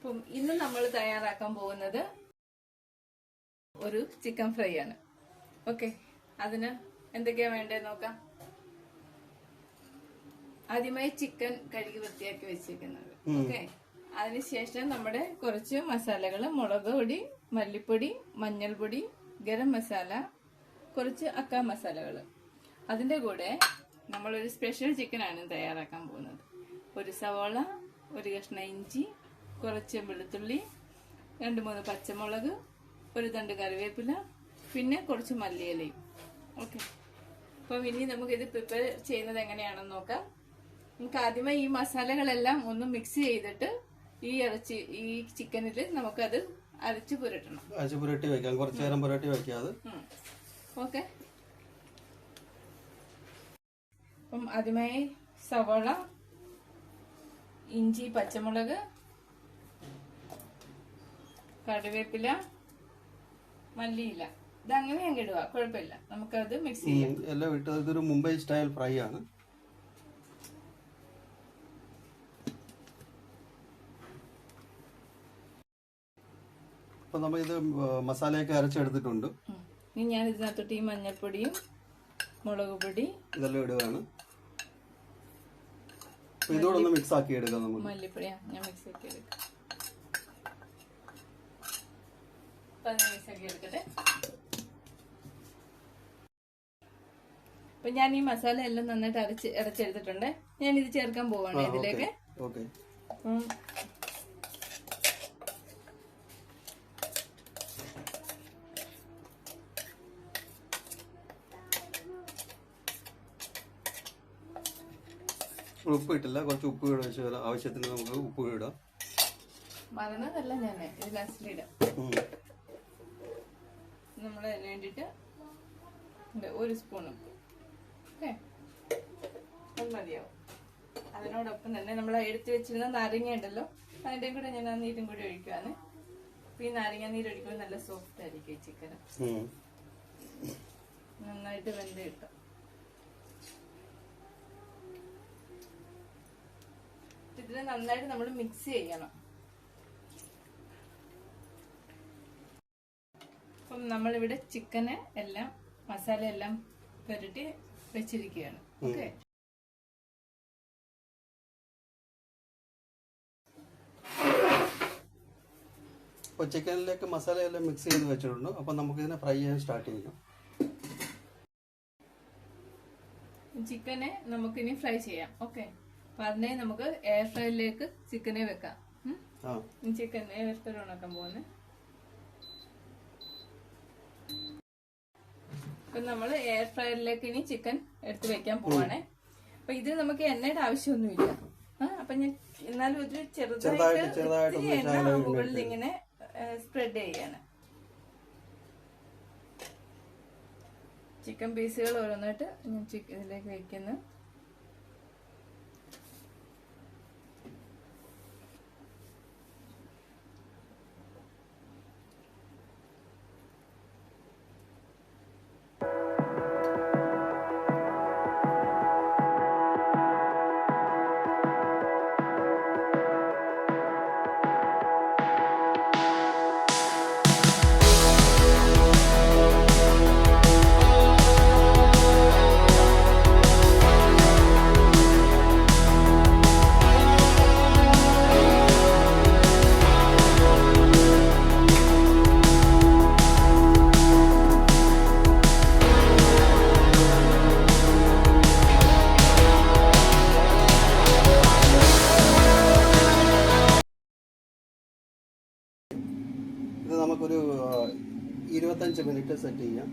അപ്പം ഇന്ന് നമ്മൾ തയ്യാറാക്കാൻ പോകുന്നത് ഒരു ചിക്കൻ ഫ്രൈ ആണ്. ഓക്കെ, അതിന് എന്തൊക്കെയാ വേണ്ടത് നോക്കാം. ആദ്യമായി ചിക്കൻ കഴുകി വൃത്തിയാക്കി വെച്ചിരിക്കുന്നത്. ഓക്കെ, അതിനുശേഷം നമ്മുടെ കുറച്ച് മസാലകൾ, മുളക് പൊടി, മല്ലിപ്പൊടി, മഞ്ഞൾപ്പൊടി, ഗരം മസാല, കുറച്ച് അക്ക മസാലകൾ. അതിന്റെ കൂടെ നമ്മളൊരു സ്പെഷ്യൽ ചിക്കനാണ് തയ്യാറാക്കാൻ പോകുന്നത്. ഒരു സവാള, ഒരു കഷ്ണം ഇഞ്ചി, കുറച്ച് വെളുത്തുള്ളി, 2-3 പച്ചമുളക്, ഒരു തണ്ട് കറിവേപ്പില, പിന്നെ കുറച്ച് മല്ലിയിലയും. ഓക്കെ, അപ്പം ഇനി നമുക്കിത് പ്രിപ്പയർ ചെയ്യുന്നത് എങ്ങനെയാണെന്ന് നോക്കാം. നമുക്ക് ആദ്യമായി ഈ മസാലകളെല്ലാം ഒന്ന് മിക്സ് ചെയ്തിട്ട് ഈ ചിക്കനിൽ നമുക്കത് അരച്ച് പുരട്ടി വെക്കാം. കുറച്ച് നേരം പുരട്ടി വെക്കാം. ഓക്കെ, അപ്പം ആദ്യമായി സവാള, ഇഞ്ചി, പച്ചമുളക്, കറിവേപ്പില, മല്ലിയില, ഇതങ്ങനെ അങ്ങ് ഇടുക, കുഴപ്പമില്ല. നമുക്കത് മിക്സ് ചെയ്യാം. എല്ലാം ഇട്ട് ഇതൊരു മുംബൈ സ്റ്റൈൽ ഫ്രൈ ആണ്. അപ്പൊ നമ്മൾ ഇത് മസാലയൊക്കെ അരച്ചെടുത്തിട്ടുണ്ട്. ഇനി ഞാൻ ഇതിനകത്തോട്ട് ഈ മഞ്ഞൾപ്പൊടിയും മുളക് പൊടി ഇതെല്ലാം ഇടുകയാണ്. ഇതോടൊന്ന് മിക്സ് ആക്കി എടുക്കാം. നമുക്ക് മല്ലിപ്പൊടിയാ ഞാൻ മിക്സ് ആക്കി എടുക്കാം. മിക്സ് ആക്കി എടുക്കട്ടെ. അപ്പൊ ഞാൻ ഈ മസാല എല്ലാം നന്നായിട്ട് അരച്ചെടുത്തിട്ടുണ്ട്. ഞാൻ ഇത് ചേർക്കാൻ പോവാണ് ഇതിലേക്ക്. ഉപ്പ് ഇട്ടില്ല, കുറച്ച് ഉപ്പ് ഇടാം. ആവശ്യത്തിന് നമുക്ക് ഉപ്പ് ഇടാം. മറന്നതല്ല, ഞാൻ ഇത് ലാസ്റ്റിലിടാം. നമ്മള് വേണ്ടിട്ട് 1 സ്പൂൺ ഉപ്പ്. ഓക്കെ, അത് മതിയാവും. അതിനോടൊപ്പം തന്നെ നമ്മൾ എടുത്തു വെച്ചിരുന്ന നാരങ്ങ ഉണ്ടല്ലോ, അതിന്റെ കൂടെ ഞാൻ ആ നീരും കൂടി ഒഴിക്കുവാണ്. ഈ നാരങ്ങ നീര് ഒഴിക്കുമ്പോൾ നല്ല സോഫ്റ്റ് ആയിരിക്കും ചിക്കൻ, നന്നായിട്ട് വെന്ത് കിട്ടും. ഇതിന് നന്നായിട്ട് നമ്മൾ മിക്സ് ചെയ്യണം. അപ്പം നമ്മളിവിടെ ചിക്കന് എല്ലാം മസാല എല്ലാം പുരട്ടി വെച്ചിരിക്കുകയാണ്. ഓക്കെ, അപ്പോൾ ചിക്കനിലേക്ക് മസാല എല്ലാം മിക്സ് ചെയ്ത് വെച്ചിട്ടുണ്ട്. അപ്പൊ നമുക്ക് ഇതിനെ ഫ്രൈ ചെയ്യാൻ സ്റ്റാർട്ട് ചെയ്യാം. ചിക്കനെ നമുക്കിനി ഫ്രൈ ചെയ്യാം. ഓക്കെ, അപ്പൊ അതിനെ നമുക്ക് എയർ ഫ്രൈയിലേക്ക് ചിക്കനെ വെക്കാം. ചിക്കൻ എയർ ഫ്രൈ ഉണക്കാൻ പോകുന്നത്. അപ്പൊ നമ്മള് എയർ ഫ്രൈയിലേക്ക് ഇനി ചിക്കൻ എടുത്ത് വെക്കാൻ പോവാണേ. അപ്പൊ ഇത് നമുക്ക് എണ്ണയുടെ ആവശ്യമൊന്നുമില്ല. അപ്പൊ ഞാൻ എന്നാലും ഒരു ചെറുതായിട്ട് എണ്ണ മുകളിൽ ഇങ്ങനെ സ്പ്രെഡ് ചെയ്യാണ്. ചിക്കൻ പീസുകൾ ഓരോന്നായിട്ട് ഞാൻ ഇതിലേക്ക് വെക്കുന്നു. ഇത് നമുക്കൊരു 25 മിനിറ്റ് സെറ്റ് ചെയ്യാം.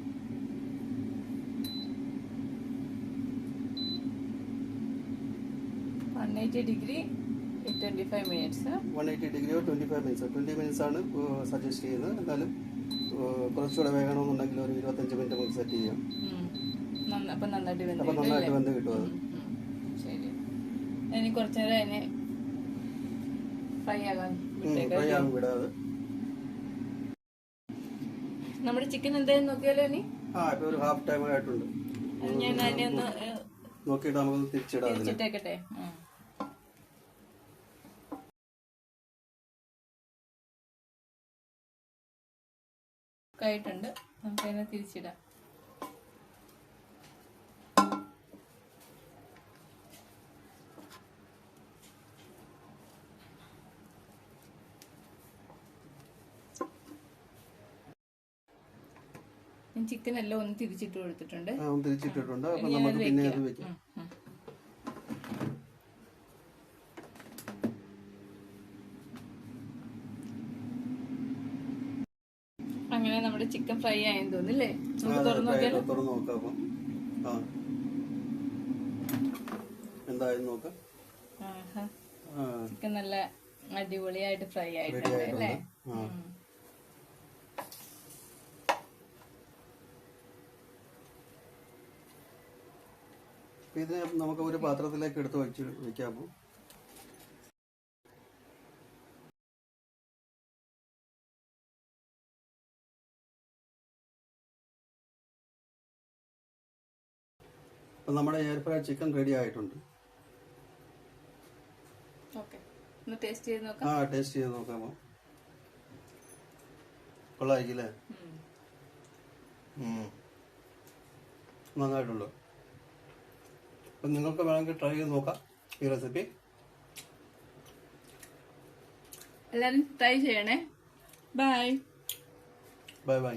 180 degree 25 minutes. 180 degree 25 minutes. 20 minutes ആണ് സജസ്റ്റ് ചെയ്യുന്നത്. എന്നാലും കുറച്ചുകൂടെ വേണമെന്നുണ്ടെങ്കിൽ ഒരു 25 മിനിറ്റ് നമുക്ക് സെറ്റ് ചെയ്യാം. അപ്പൊ നന്നായിട്ട് വെന്ത് കിട്ടും അത്. ശരി, ഇനി കുറച്ചു നേരം അതിനെ ഫ്രൈ ആകാൻ വിടാതെ. നമ്മുടെ ചിക്കൻ എന്തായാലും നോക്കിയാലോ ഇനി. ഇപ്പൊ ഒരു ഹാഫ് ടൈം ആയിട്ടുണ്ട്. ഞാൻ അതിനെ ഒന്ന് നോക്കിയിട്ട് നമുക്ക് തിരിച്ചിടാം. തിരിച്ചിട്ടേക്കട്ടെ. കുക്കായിട്ടുണ്ട്. നമുക്കതിനെ തിരിച്ചിടാം. ഞാൻ ചിക്കൻ എല്ലാം ഒന്ന് തിരിച്ചിട്ട് കൊടുത്തിട്ടുണ്ട്. തിരിച്ചിട്ടിട്ടുണ്ട്. അപ്പൊ നമുക്ക് പിന്നെ അത് വെക്കാം. അങ്ങനെ നമ്മുടെ ചിക്കൻ ഫ്രൈ ആയെന്ന് തോന്നില്ലേ? നമുക്ക് തുറന്നു നോക്കിയാലോ? തുറന്നു നോക്കാം. അപ്പം എന്തായാലും നോക്കാം. ചിക്കൻ നല്ല അടിപൊളിയായിട്ട് ഫ്രൈ ആയിട്ടുണ്ട് അല്ലേ? ഇത് നമുക്ക് ഒരു പാത്രത്തിലേക്ക് എടുത്ത് വെക്കാമോ? അപ്പം നമ്മുടെ എയർ ഫ്രൈ ചിക്കൻ റെഡി ആയിട്ടുണ്ട്. ടേസ്റ്റ് ചെയ്ത് നോക്കാം. ടേസ്റ്റ് ചെയ്ത് നോക്കാമോ? കൊള്ളായിരിക്കില്ലേ? നന്നായിട്ടുണ്ടോ? അപ്പം നിങ്ങൾക്ക് വേണമെങ്കിൽ ട്രൈ ചെയ്ത് നോക്കാം ഈ റെസിപ്പി. എല്ലാവരും ട്രൈ ചെയ്യണേ. Bye bye.